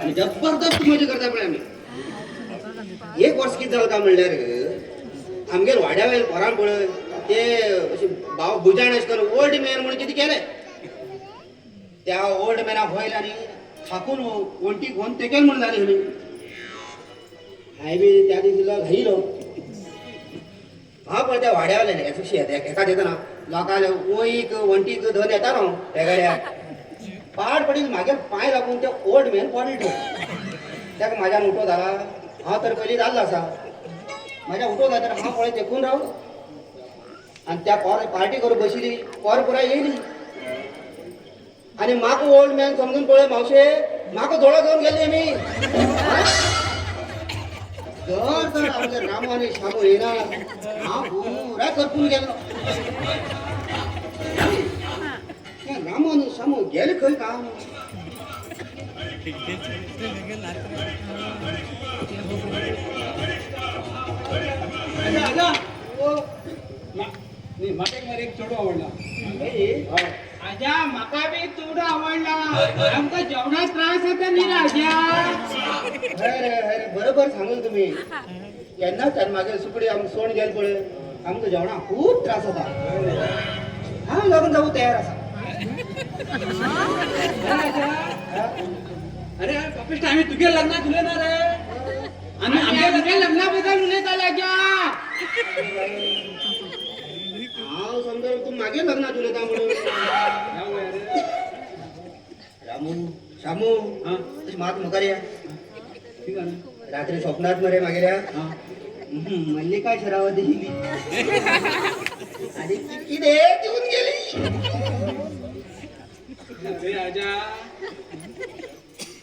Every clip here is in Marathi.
आम्ही जबरदस्त मजा करता पण आम्ही एक वर्ष किती झालं का म्हणल्यार आमगेर वाड्या वयले पोरां पळय ते अशे भाव बुजाण अशें करून ओल्ड मॅन म्हणून कितें केलें त्या ओल्ड मॅनाक वयले आनी थापून वंटीक व्हरून तेकेल म्हूण जालें खंय हांवें बी त्या दिसा घाईलो हा पळय त्या वाड्यावयल्यान एका देताना लोकांले वंयक वंटीक धन येता न्हू त्या गाड्याक पाड पडील म्हागे पांय लागून ते ओल्ड मॅन पडले ताका म्हाज्यान उठो जाला हांव तर पयलीं जाल्लो आसा म्हाज्या उठो जाता हांव पळय देखून राव आनी त्या पार्टी करून बशिल्ली पोर पुराय येयली आनी म्हाका ओल्ड मॅन समजून पळय मावशे म्हाका दोळो घेवन गेल्ले आमी दर तर आमचे रामू आनी शामू येना हांव पुराय करपून गेलो रामू आनी शामू गेले खंय काम म्हाका एक चेडू आवडला आजा म्हाका बी चेडू आवडला आमकां जेवणाक त्रास जाता न्ही राजा अरे बरोबर सांगून तुम्ही केन्नाच मागे सुकडी आमकां सोड गेले पळय आमकां जेवणाक खूब त्रास जाता हांव लग्न जावूं तयार आसा अरे पापिस्ट आम्ही तुगे लग्नात उलयना रे आमगे लग्ना बद्दल उलयता राजा हांव समजा तूं मागे लग्नात उलयता म्हणून रामू शामू मात मुखार या रात्री स्वप्नात मरे मागेल्या मल्लिका शरावती दिली आणि किती देऊन गेली अरे आजा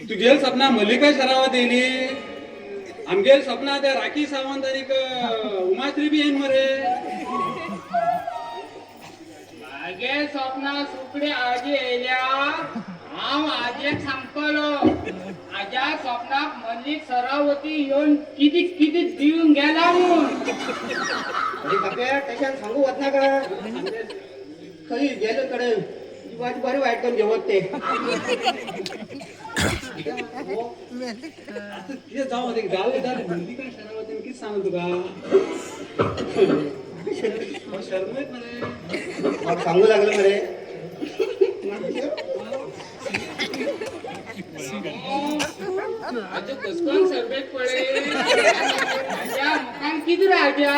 तुझे सपना मल्लिका शरावत येयली आमगेर सपना त्या राखी सावंत आनीक उमाश्री बी येईन मरे मागे स्वप्ना सुकडे आजी येयल्या हांव आजेक सांगतलो आजा स्वप्नाक मल्लिक सरावती येवन किती दिवन गेला म्हूण अरे बाप्या तशान सांगू वचना का खंय गेले कडे जीवाची बरें वायट करून घेवत ते कितें जावं ते जालें मल्लिका शरावतीन कितें सांगू तुका शर्मयत मरे म्हाका सांगू लागलो मरे आजा कसकोन सरबेत पडे आजा मुखान कितें राजा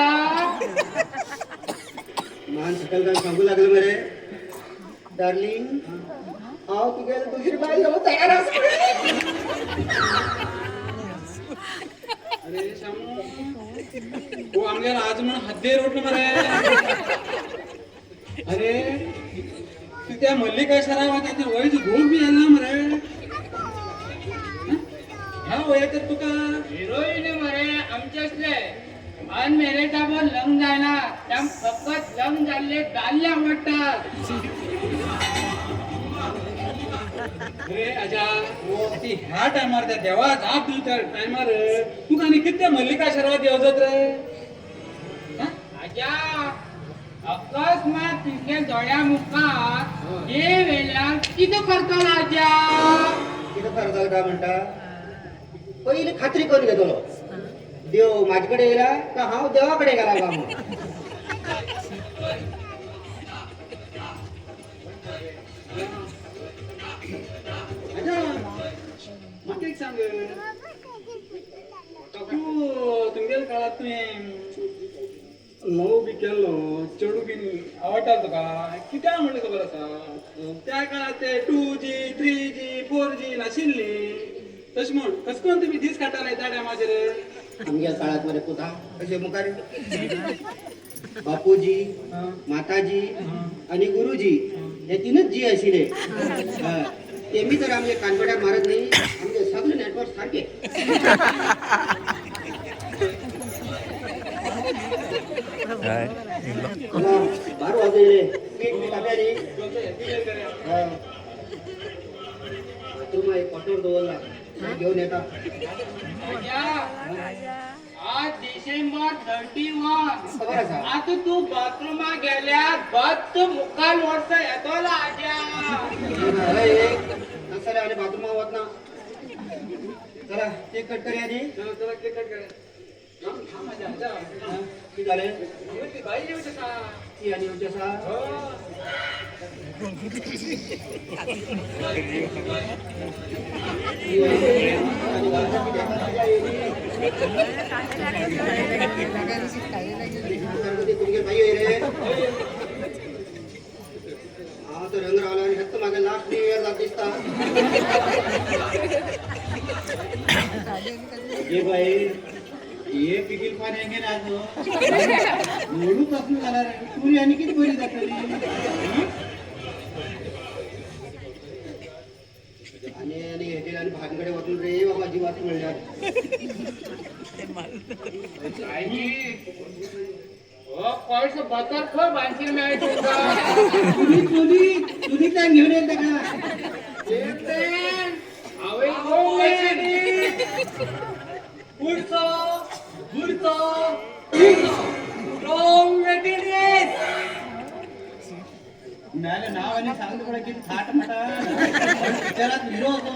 मान सकल काय सांगू लागलो मरे डार्लिंग हांव तुगेले दुसरी बाई जावं तयार आसा अरे शामू तू आमगेर आज म्हणून हद्देर उठलो मरे अरे तू त्या मल्लिका शरावती वयची घोग बी येयला मरे ह्या वयात तुका हिरोईन मरे आमचे असले अनमॅरेजाबल लग्न जायना त्या फकत लग्न जाल्ले दाल्ले आवडटात अरे आजा ती ह्या टायमार त्या देवा जाप दिवं त्या टायमार तुका आनी कितें त्या मल्लिका शरावत येवजत रे आजा अकस्मात तिगे दोळ्या मुखार हे वेळार कितें करतलो आजा कितें करतलो काय म्हणटा पयली खात्री करून घेतलो देव म्हाजे कडेन येयला काय हांव देवा कडेन गेला काय म्हणून आजा म्हाका एक सांग तू तुमगेल्या काळात तुवें लव बी केल्लो चेडू बी आवडटा तुका कित्याक म्हणलें खबर आसा त्या काळात ते 2G 3G 4G नाशिल्ली तशें म्हण कशें करून तुमी दीस काडटाले त्या टायमाचेर आमच्या काळात मरे पुता कशे मुखार बापूजी माताजी आणि गुरुजी हे तीनच जी आशिल्ले तेमी तर आमचे कानपड्याक मारत नाही आमचे सगळे नेटवर्क सारखे बारा वाजले पीठ टाकले तुम्ही कठोर दवरला घेऊन येता आज डिसेंबर 31 खबर आसा आता तू बाथरूमा गेल्यार बद्द मुखार वर्ष येतोला आजा नसले आनी बाथरूमा वतना चला केक कट करूया आधी. चला चला केक कट करा. हा माझ्या आजा. किती झाले? ती बाई येऊ शकता. ती आणि उद्या सहा. तुमचे भाई आहे रे. हा तो रंग रावला आणि हत्त मागे लाख न्यू इयर जात दिसता. ये बाई ये पिकील पाणी अंगे ना मोडू पासून झाला रे पुरी आणि किती बरी जातली आणि हे आणि भानकडे वाचून रे बाबा जीवात मिळणार. पर्स बतर खर बांधशील मिळायचं तुझी काय घेऊन येत का नाही नाव आणि सांगतो पण किती थाट मटा विचारात हिरो होतो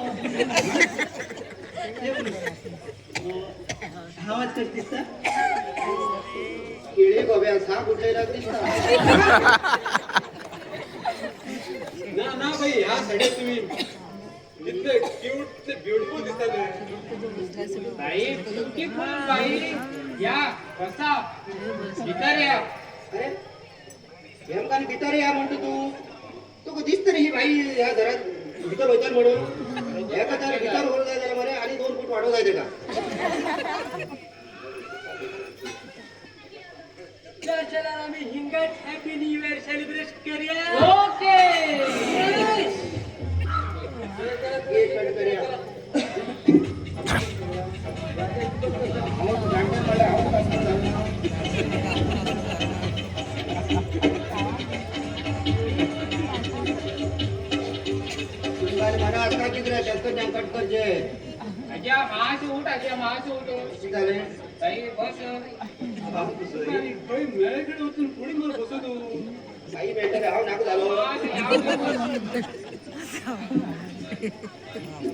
आवाज करतेस का केळी गोब्या सा कुठले राग दिसता. ना बाई ह्या साड्या तुम्ही इतके क्यूट ते ब्युटिफुल दिसतात. बाई तुमची खूप बाई या बसा इतर या. अरे हेमकान भितर या म्हणतो तू दिसत रे ही बाई ह्या घरात भीतर होत्या म्हणून एका तर भितर होऊन जायचं म्हणे आणि 2 फूट वाढव जायचं का. चला आम्ही हिंगट हॅपी न्यू इयर सेलिब्रेट करूया. ओके केक कट करूया. मला आता किती कट करजे. अजा महास उठ अजा महास उठ. किती झाले? बाई बस बाई माझ्याकडे उचलून पुढे मला बसवतो. बाई भेटले आव नाक झालो.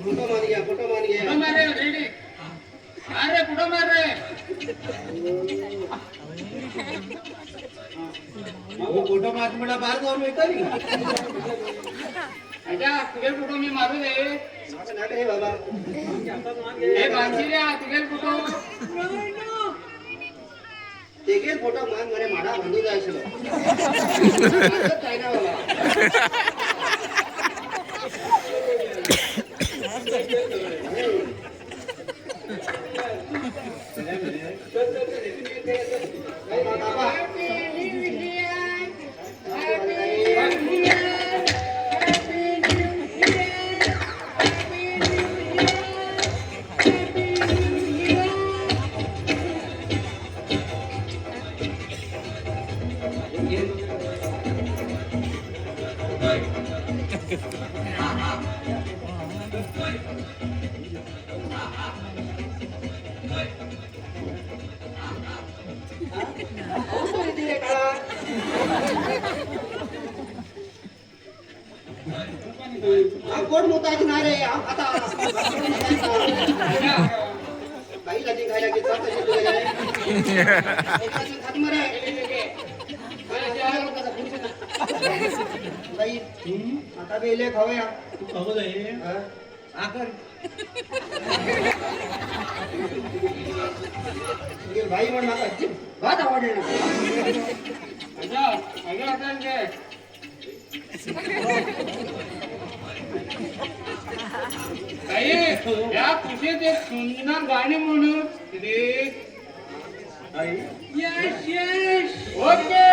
फोटो मान घ्या. कुठं मारे रेडी. अरे कुठं मार रे. फोटो मात मला बाहेर जाऊन येतो अजा तुझे फोटो मी मारू दे. नाक रे बाबा. हे बांधशील या तुझे फोटो. तेगे फोटो मान म्हणे माडा बांधू जायचं काय ना बाबा. कोण मोताज ना रे आता काही लाजी खायला की स्वतः शिकू गेले. खाती मरे बाई आता बेले खाऊया. तू खाऊ जाई आकर भाई म्हण माका भात आवडले ना. अजा अजा आता घे. बाई या कुशीत एक सुंदर गाणी म्हणून प्लीज. Yes yes okay.